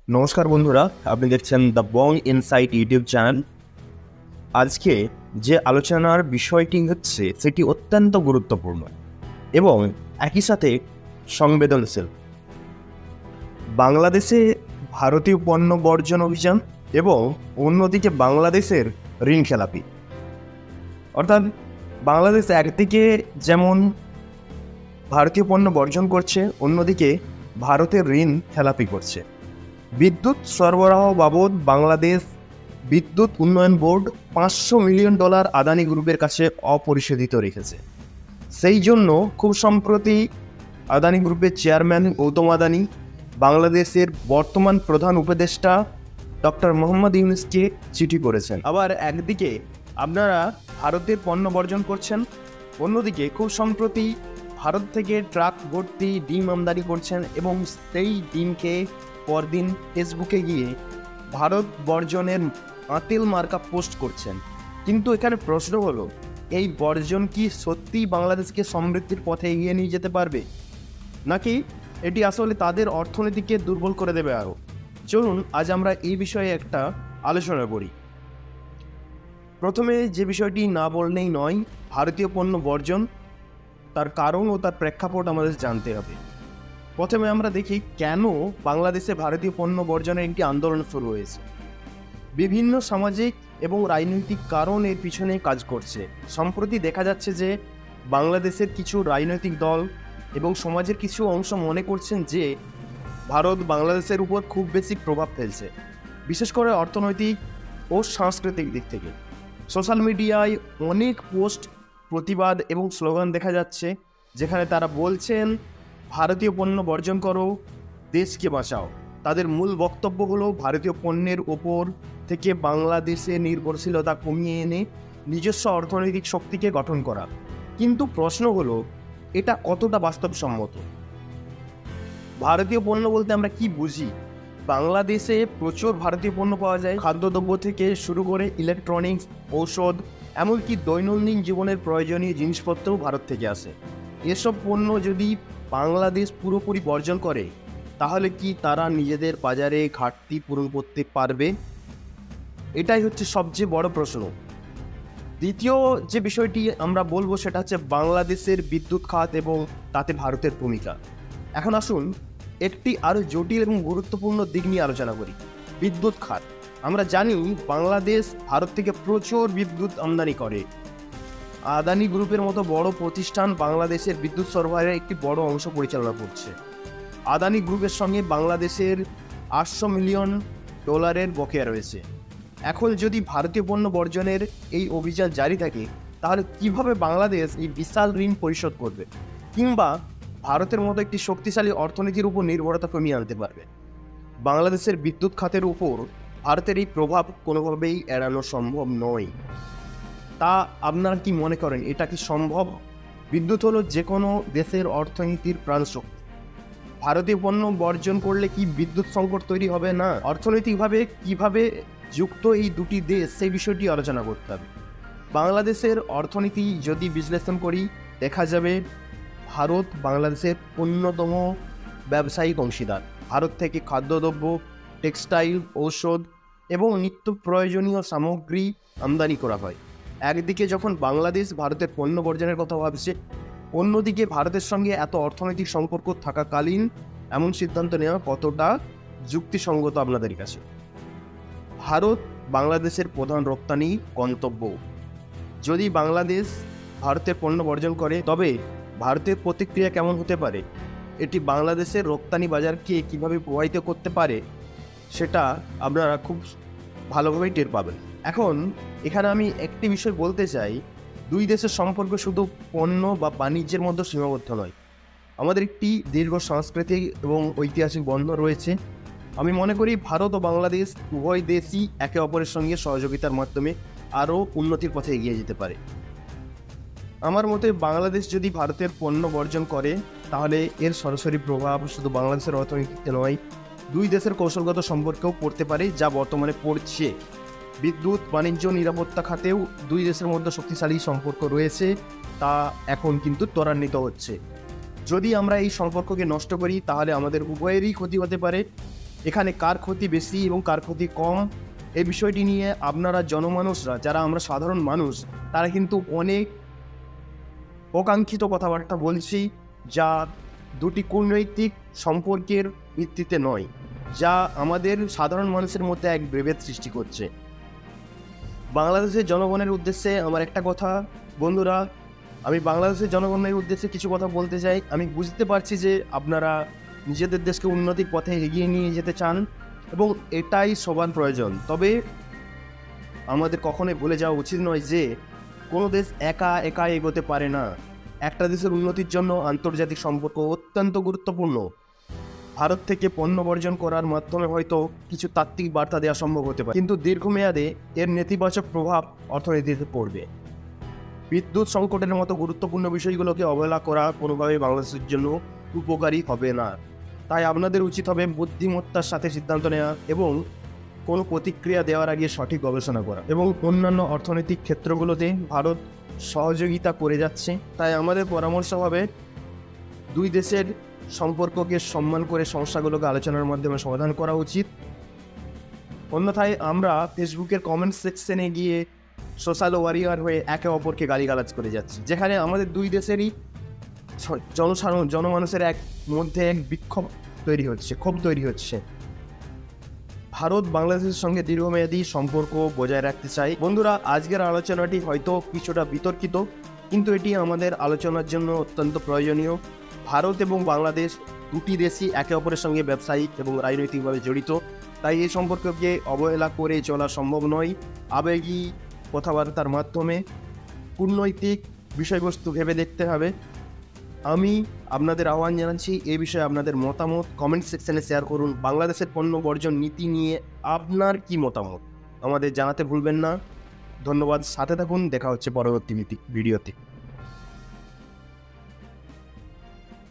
নমস্কার বন্ধুরা, আপনি দেখছেন the Bong insight YouTube channel. আজকে যে আলোচনার বিষয়টি হচ্ছে সেটি অত্যন্ত গুরুত্বপূর্ণ এবং একই সাথে সংবেদনশীল। বাংলাদেশে ভারতীয় পণ্য বর্জন অভিযান এবং অন্যদিকে বাংলাদেশের ঋণ খেলাপি। অর্থাৎ বাংলাদেশ একদিকে যেমন ভারতীয় পণ্য বর্জন করছে, অন্যদিকে ভারতের ঋণ খেলাপি করছে। বিদ্যুৎ সরবরাহ বাবদ বাংলাদেশ বিদ্যুৎ উন্নয়ন বোর্ড $500 মিলিয়ন আদানি গ্রুপের কাছে অপরিশোধিত রেখেছে। সেই জন্য খুব সম্প্রতি আদানি গ্রুপের চেয়ারম্যান গৌতম আদানি বাংলাদেশের বর্তমান প্রধান উপদেষ্টা ডক্টর মোহাম্মদ ইউনূসকে চিঠি করেছেন। আবার একদিকে আপনারা ভারতের পণ্য বর্জন করছেন, অন্যদিকে খুব সম্প্রতি ভারত থেকে ট্রাক ভর্তি ডিম আমদানি করছেন এবং সেই ডিমকে পরদিন ফেসবুকে গিয়ে ভারত বর্জনের আঁতেল মার্কা পোস্ট করছেন। কিন্তু এখানে প্রশ্ন হলো, এই বর্জন কি সত্যিই বাংলাদেশকে সমৃদ্ধির পথে এগিয়ে নিয়ে যেতে পারবে, নাকি এটি আসলে তাদের অর্থনীতিকে দুর্বল করে দেবে আরও? চলুন আজ আমরা এই বিষয়ে একটা আলোচনা করি। প্রথমে যে বিষয়টি না বললেই নয়, ভারতীয় পণ্য বর্জন, তার কারণ ও তার প্রেক্ষাপট আমাদের জানতে হবে। প্রথমে আমরা দেখি কেন বাংলাদেশে ভারতীয় পণ্য বর্জনের একটি আন্দোলন শুরু হয়েছে। বিভিন্ন সামাজিক এবং রাজনৈতিক কারণ এর পিছনে কাজ করছে। সম্প্রতি দেখা যাচ্ছে যে বাংলাদেশের কিছু রাজনৈতিক দল এবং সমাজের কিছু অংশ মনে করছেন যে ভারত বাংলাদেশের উপর খুব বেশি প্রভাব ফেলছে, বিশেষ করে অর্থনৈতিক ও সাংস্কৃতিক দিক থেকে। সোশ্যাল মিডিয়ায় অনেক পোস্ট, প্রতিবাদ এবং স্লোগান দেখা যাচ্ছে, যেখানে তারা বলছেন ভারতীয় পণ্য বর্জন করো, দেশকে বাঁচাও। তাদের মূল বক্তব্য হলো ভারতীয় পণ্যের ওপর থেকে বাংলাদেশে নির্ভরশীলতা কমিয়ে এনে নিজস্ব অর্থনৈতিক শক্তিকে গঠন করা। কিন্তু প্রশ্ন হলো, এটা কতটা বাস্তবসম্মত? ভারতীয় পণ্য বলতে আমরা কি বুঝি? বাংলাদেশে প্রচুর ভারতীয় পণ্য পাওয়া যায়, খাদ্যদ্রব্য থেকে শুরু করে ইলেকট্রনিক্স, ঔষধ, এমনকি দৈনন্দিন জীবনের প্রয়োজনীয় জিনিসপত্রও ভারত থেকে আসে। এসব পণ্য যদি বাংলাদেশ পুরোপুরি বর্জন করে, তাহলে কি তারা নিজেদের বাজারে ঘাটতি পূরণ করতে পারবে? এটাই হচ্ছে সবচেয়ে বড় প্রশ্ন। দ্বিতীয় যে বিষয়টি আমরা বলবো সেটা হচ্ছে বাংলাদেশের বিদ্যুৎ খাত এবং তাতে ভারতের ভূমিকা। এখন আসুন একটি আরও জটিল এবং গুরুত্বপূর্ণ দিক নিয়ে আলোচনা করি, বিদ্যুৎ খাত। আমরা জানি বাংলাদেশ ভারত থেকে প্রচুর বিদ্যুৎ আমদানি করে। আদানি গ্রুপের মতো বড় প্রতিষ্ঠান বাংলাদেশের বিদ্যুৎ সরবরাহের একটি বড় অংশ পরিচালনা করছে। আদানি গ্রুপের সঙ্গে বাংলাদেশের $800 মিলিয়ন বকেয়া রয়েছে। এখন যদি ভারতীয় পণ্য বর্জনের এই অভিযান জারি থাকে, তাহলে কিভাবে বাংলাদেশ এই বিশাল ঋণ পরিশোধ করবে, কিংবা ভারতের মতো একটি শক্তিশালী অর্থনীতির উপর নির্ভরতা কমিয়ে আনতে পারবে? বাংলাদেশের বিদ্যুৎ খাতের উপর ভারতের এই প্রভাব কোনোভাবেই এড়ানো সম্ভব নয়। তা আপনারা কি মনে করেন, এটা কি সম্ভব? বিদ্যুৎ হলো যে কোনো দেশের অর্থনীতির প্রাণশক্তি। ভারতীয় পণ্য বর্জন করলে কি বিদ্যুৎ সংকট তৈরি হবে না? অর্থনৈতিকভাবে কিভাবে যুক্ত এই দুটি দেশ, সেই বিষয়টি আলোচনা করতে হবে। বাংলাদেশের অর্থনীতি যদি বিশ্লেষণ করি, দেখা যাবে ভারত বাংলাদেশের অন্যতম ব্যবসায়িক অংশীদার। ভারত থেকে খাদ্যদ্রব্য, টেক্সটাইল, ঔষধ এবং নিত্য প্রয়োজনীয় সামগ্রী আমদানি করা হয়। একদিকে যখন বাংলাদেশ ভারতের পণ্য বর্জনের কথা ভাবছে, অন্যদিকে ভারতের সঙ্গে এত অর্থনৈতিক সম্পর্ক থাকাকালীন এমন সিদ্ধান্ত নেওয়া কতটা যুক্তিসঙ্গত আপনাদের কাছে? ভারত বাংলাদেশের প্রধান রপ্তানি গন্তব্য। যদি বাংলাদেশ ভারতের পণ্য বর্জন করে, তবে ভারতের প্রতিক্রিয়া কেমন হতে পারে? এটি বাংলাদেশের রপ্তানি বাজারকে কীভাবে প্রভাবিত করতে পারে, সেটা আপনারা খুব ভালোভাবেই টের পাবেন। এখন এখানে আমি একটি বিষয় বলতে চাই, দুই দেশের সম্পর্ক শুধু পণ্য বা বাণিজ্যের মধ্যে সীমাবদ্ধ নয়। আমাদের একটি দীর্ঘ সাংস্কৃতিক এবং ঐতিহাসিক বন্ধন রয়েছে। আমি মনে করি ভারত ও বাংলাদেশ উভয় দেশই একে অপরের সঙ্গে সহযোগিতার মাধ্যমে আরও উন্নতির পথে এগিয়ে যেতে পারে। আমার মতে বাংলাদেশ যদি ভারতের পণ্য বর্জন করে, তাহলে এর সরাসরি প্রভাব শুধু বাংলাদেশের অর্থনীতিতে নয়, দুই দেশের কৌশলগত সম্পর্কেও পড়তে পারে, যা বর্তমানে পড়ছে। বিদ্যুৎ, বাণিজ্য, নিরাপত্তা খাতেও দুই দেশের মধ্যে শক্তিশালী সম্পর্ক রয়েছে, তা এখন কিন্তু ত্বরান্বিত হচ্ছে। যদি আমরা এই সম্পর্ককে নষ্ট করি, তাহলে আমাদের উভয়েরই ক্ষতি হতে পারে এখানে কার ক্ষতি বেশি এবং কার ক্ষতি কম, এই বিষয়টি নিয়ে আপনারা জনমানুষরা, যারা আমরা সাধারণ মানুষ, তারা কিন্তু অনেক অকাঙ্ক্ষিত কথাবার্তা বলছি, যা দুটি কূটনৈতিক সম্পর্কের ভিত্তিতে নয়, যা আমাদের সাধারণ মানুষের মধ্যে এক বিভেদ সৃষ্টি করছে। বাংলাদেশের জনগণের উদ্দেশ্যে আমার একটা কথা, বন্ধুরা, আমি বাংলাদেশের জনগণের উদ্দেশ্যে কিছু কথা বলতে চাই। আমি বুঝতে পারছি যে আপনারা নিজেদের দেশকে উন্নতির পথে এগিয়ে নিয়ে যেতে চান এবং এটাই সবার প্রয়োজন। তবে আমাদের কখনোই ভুলে যাওয়া উচিত নয় যে কোনো দেশ একা একা এগোতে পারে না। একটা দেশের উন্নতির জন্য আন্তর্জাতিক সম্পর্ক অত্যন্ত গুরুত্বপূর্ণ। ভারত থেকে পণ্য বর্জন করার মাধ্যমে হয়তো কিছু তাত্ত্বিক বার্তা দেওয়া সম্ভব হতে পারে, কিন্তু দীর্ঘমেয়াদে এর নেতিবাচক প্রভাব অর্থনীতিতে পড়বে। বিদ্যুৎ সংকটের মতো গুরুত্বপূর্ণ বিষয়গুলোকে অবহেলা করা কোনোভাবেই বাংলাদেশের জন্য উপকারী হবে না। তাই আপনাদের উচিত হবে বুদ্ধিমত্তার সাথে সিদ্ধান্ত নেওয়া এবং কোনো প্রতিক্রিয়া দেওয়ার আগে সঠিক গবেষণা করা। এবং অন্যান্য অর্থনৈতিক ক্ষেত্রগুলোতে ভারত সহযোগিতা করে যাচ্ছে। তাই আমাদের পরামর্শ হবে দুই দেশের সম্পর্ককে সম্মান করে সমস্যাগুলোকে আলোচনার মাধ্যমে সমাধান করা উচিত। অন্যথায় আমরা ফেসবুকের কমেন্ট সেকশনে গিয়ে সোশ্যাল ওয়ারিয়ার হয়ে একে অপরকে গালিগালাজ করে যাচ্ছি, যেখানে আমাদের দুই দেশেরই জনমানুষের মধ্যে এক বিক্ষোভ তৈরি হচ্ছে, ক্ষোভ তৈরি হচ্ছে। ভারত বাংলাদেশের সঙ্গে দীর্ঘমেয়াদী সম্পর্ক বজায় রাখতে চাই। বন্ধুরা, আজকের আলোচনাটি হয়তো কিছুটা বিতর্কিত, কিন্তু এটি আমাদের আলোচনার জন্য অত্যন্ত প্রয়োজনীয়। ভারত এবং বাংলাদেশ দুটি দেশই একে অপরের সঙ্গে ব্যবসায়িক এবং রাজনৈতিকভাবে জড়িত, তাই এই সম্পর্ককে অবহেলা করে চলা সম্ভব নয়। আবেগী কথাবার্তার মাধ্যমে কূটনৈতিক বিষয়বস্তু ভেবে দেখতে হবে। আমি আপনাদের আহ্বান জানাচ্ছি, এই বিষয়ে আপনাদের মতামত কমেন্ট সেকশনে শেয়ার করুন। বাংলাদেশের পণ্য বর্জন নীতি নিয়ে আপনার কি মতামত আমাদের জানাতে ভুলবেন না। ধন্যবাদ, সাথে থাকুন, দেখা হচ্ছে পরবর্তী ভিডিওতে।